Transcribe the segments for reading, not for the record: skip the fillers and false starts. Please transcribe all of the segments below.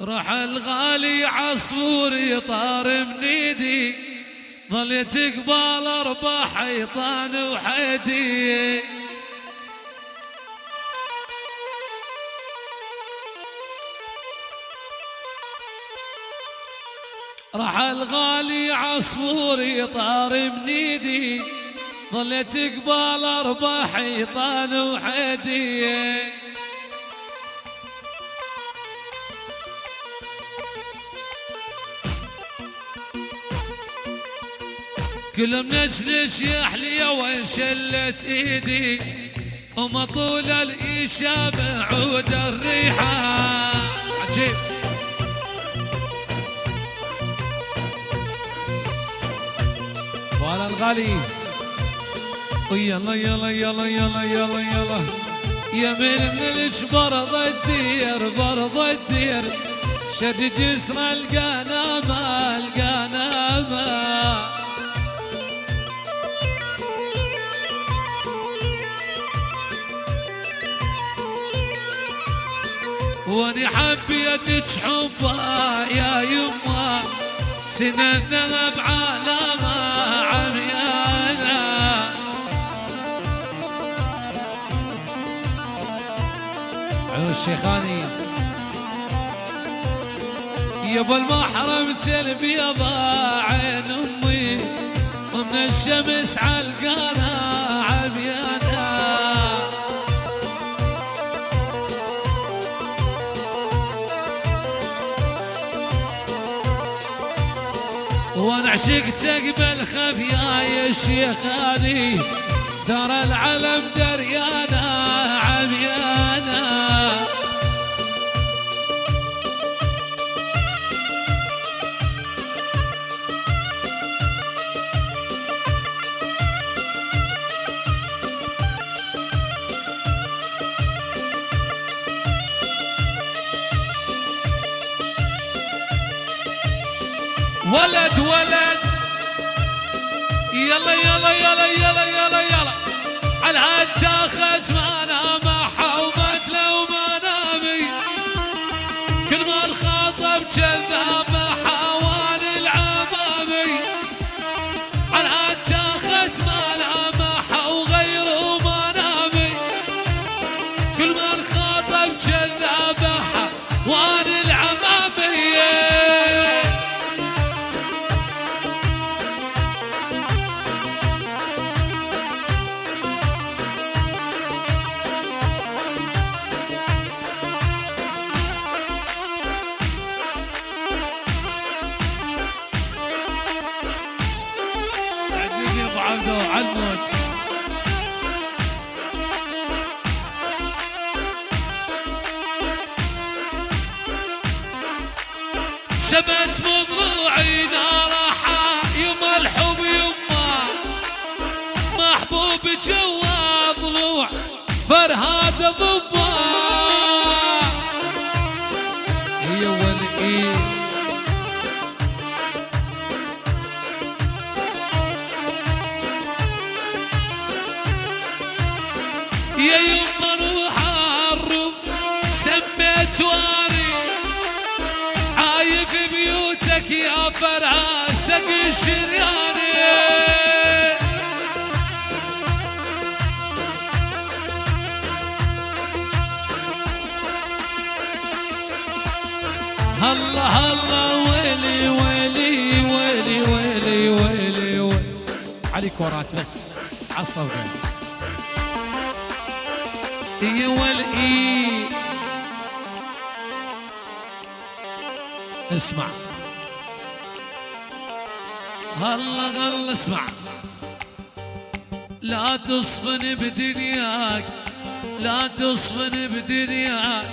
راح الغالي عصفوري طار من ايدي، ظليت قبال 4 حيطان وحدي. راح الغالي عصفوري طار من ايدي، ظليت قبال 4 حيطان وحدي. كل منجلش يحلي وانشلت ايدي، ومطول الإيشام عود الريحة. عجيب. وعلى الغالي ويلا يلا يلا يلا يلا يلا يا من الجبر ضدير برض الدير، شد جسر القنامة القنامة. واني حبيتك حبها يا يما، سننا بعالمها عميانا. عيون الشيخاني يابا المحرم البيضة عين امي، ومن الشمس علقانا عميانا. وانا عشقتك بالخفيا يا شيخاني، دار العلم دريانا عميانا. ولد ولد يلا يلا يلا يلا يلا يلا، على هالتاخت ما نامحه ومثله وما نامي، كل ما الخاطب جذاب حوان العمامي. على هالتاخت ما نامحه وغيره ما نامي، كل ما الخاطب جذاب حوان العمامي. عالموت شبت بضلوعي نارها يما الحب يما، محبوب جوا ضلوع فرهاد ضبا. يا ولئي يا يما روح الرب سميت واني، عايف بيوتك يا فراسك الشرياني. الله الله ويلي ويلي ويلي ويلي ويلي ويلي عليك ورات بس عصبي. يا ولئي اسمع الله الله اسمع، لا تصفن بدنياك لا تصفن بدنياك،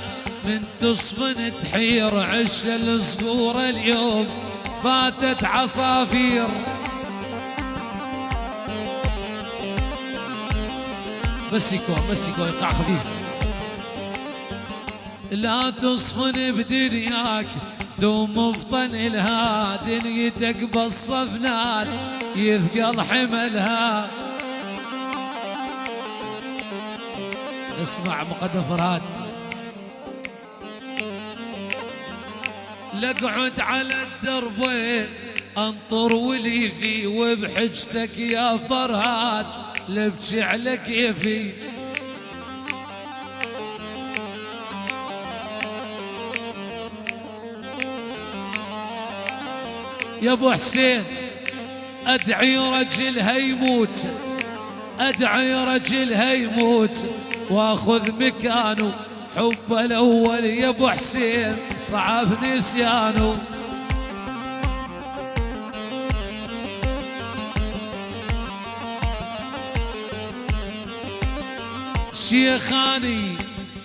من تصفن تحير عش الصقور اليوم فاتت عصافير. مسكو ايقاع خفيف. لا تصفن بدنياك دوم مفطن الها، دنيتك بالصفنات يثقل حملها. اسمع مقدم فرهاد لاقعد على الدربين انطر ولي في وبحجتك يا فرهاد لبكي على كيفي. يا ابو حسين ادعي رجلها يموت، ادعي رجلها يموت واخذ مكانه حب الاول يا ابو حسين صعب نسيانه. شيخاني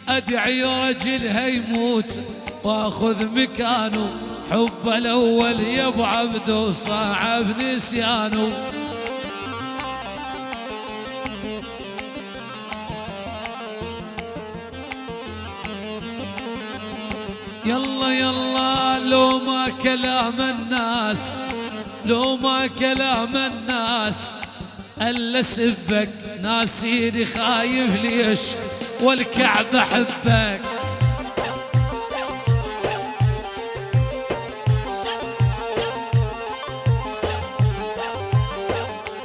ادعي رجلها يموت واخذ مكانه حب الاول يا ابو عبدو صعب نسيانه. يلا يلا لو ما كلام الناس، لو ما كلام الناس الا سبك ناسيني خايف ليش والكعبة حبك.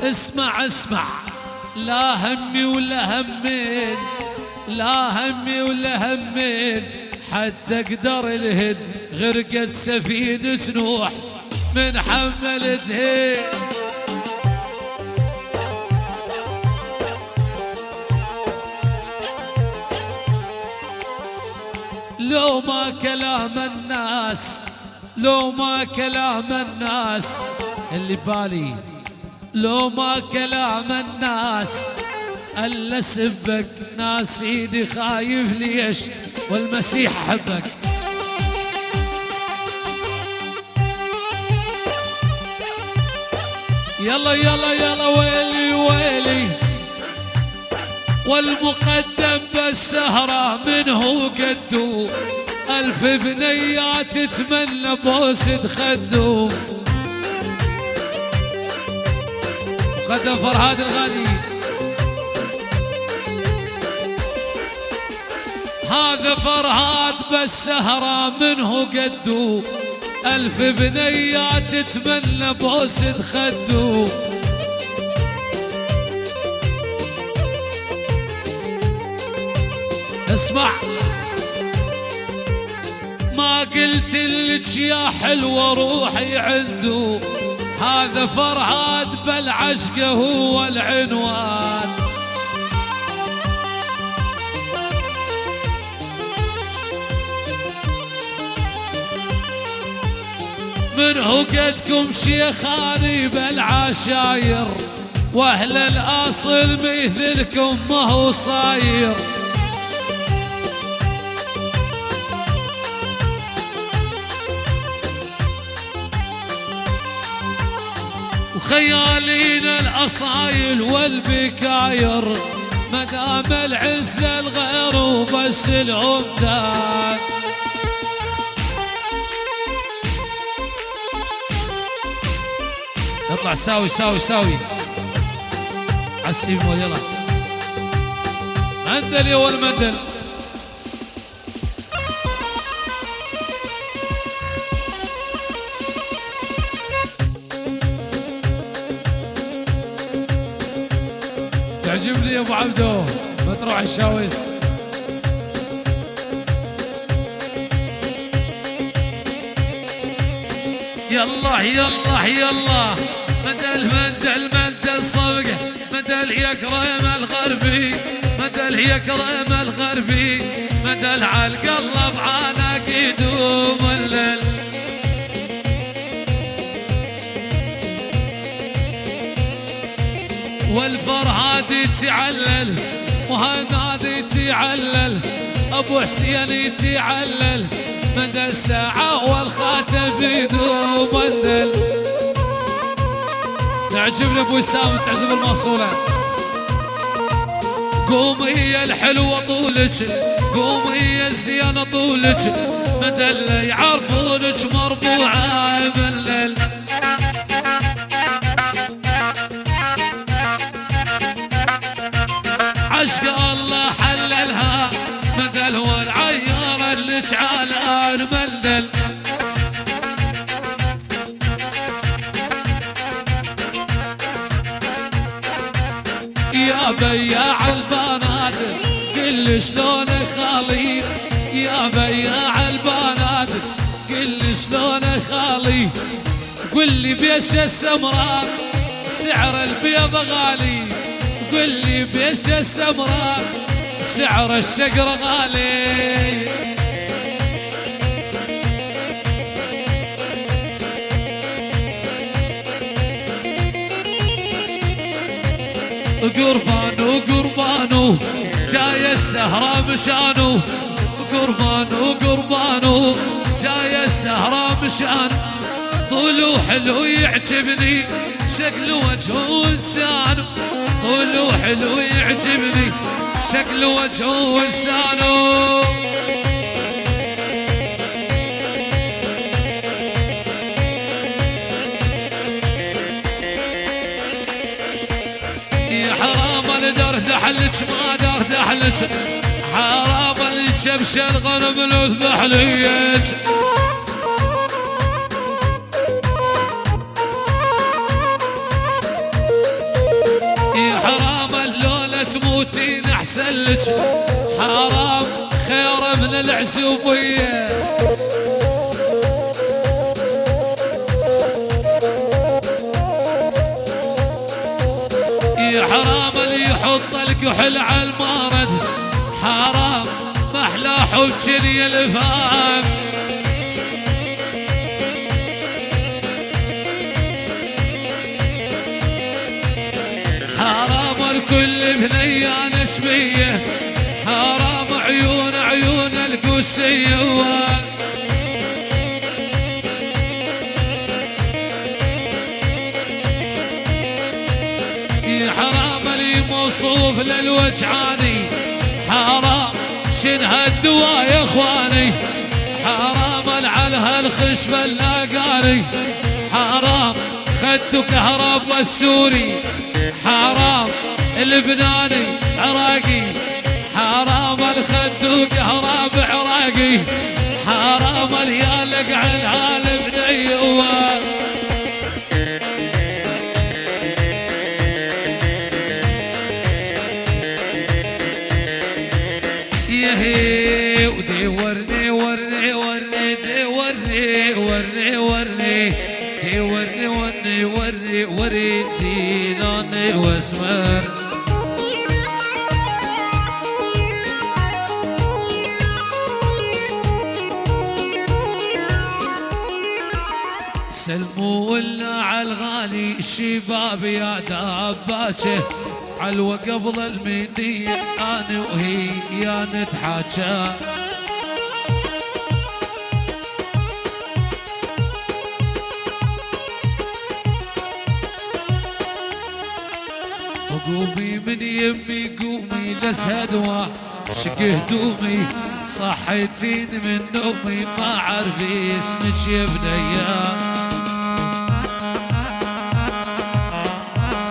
اسمع اسمع لا همي ولا همين، لا همي ولا همين حد اقدر الهد غرقت سفينة نوح من حملتهن. لو ما كلام الناس، لو ما كلام الناس اللي بالي، لو ما كلام الناس الا سبك ناسيني خايف ليش والمسيح حبك. يلا يلا يلا ويلي ويلي والمقدم بالسهرة منه قدو 1000 بنيات تتمنى بوسد خدو. خد فرهاد الغالي هذا فرهاد بالسهرة منه قدو 1000 بنيات تتمنى بوسد خدو. اسمع ما قلت لك يا حلوة روحي عنده هذا فرهاد بالعشق هو العنوان. منه قدكم شيخاني بالعشاير واهل الاصل مثلكم ما هو صاير. وخيالين الاصايل والبكاير مدام العزة الغير وبس العمدان. اطلع ساوي ساوي ساوي عالسيمون يلا مندل يا ولد مندل. تعجبني يا ابو عبدو ما تروح الشاويس. يلا يلا يلا مدل مدل مدل صفقه مدل يكرم الغربي مدل يكرم الغربي مدل عالقلب عانق يدوم الليل. والفرهاد يتعلل وهناد يتعلل ابو حسين يتعلل مدى الساعة والخاتم في دوم الليل. تعجبني ابو وسام تعزف الموصولة. قومي يا الحلوة طولك قومي يا الزيانة طولك مدى اللي يعرفونك مربوعة من الليل. عشق الله حللها مدل والعيار اللي تعالى مندل. يا بياع البنات قل لي شلون خالي، قل لي بيش السمراء سعر البيض غالي، قل لي بيش السمراء سعر الشقر غالي. قربانو قربانو جاي السهرة مشانو، قربانو قربانو جاي السهرة مشان، طولو حلو يعجبني شكل وجهه ولسانه، طولو حلو يعجبني شكل وجهه ولسانه. يا حرام اللي دردح لك ما دردح لك، حرام اللي جبش الغنم لو ذبح ليك. يا حرام اللولة تموتين احسن لك، حرام خير من العزوبية. يا حرام اللي يحط الكحل على المارد، حرام محلى حب يا الفام. حرام الكل بنيان شبيه، حرام عيون القوسية. يا حرام اللي موصوف للوجعاني، حرام شنها الدواء يا اخواني، حرام على هالخشب اللاقاني، حرام خدو كهرب السوري، حرام اللبناني عراقي، حرام الخدو كهرب عراقي، حرام اليالق على هالبنيوان. يهي ودي ورني ورني ورني دي ورني ورني ورني دي ورني ورني ورني ورني دي لوني واسمر. سلموا لنا على الغالي الشباب يا داباته، علوة قبل المنية أنا وهي يا نتحاجى. وقومي من يمي قومي لسهدوة شق هدومي، صحيتين من نومي ما عرفي اسمك يا بنية.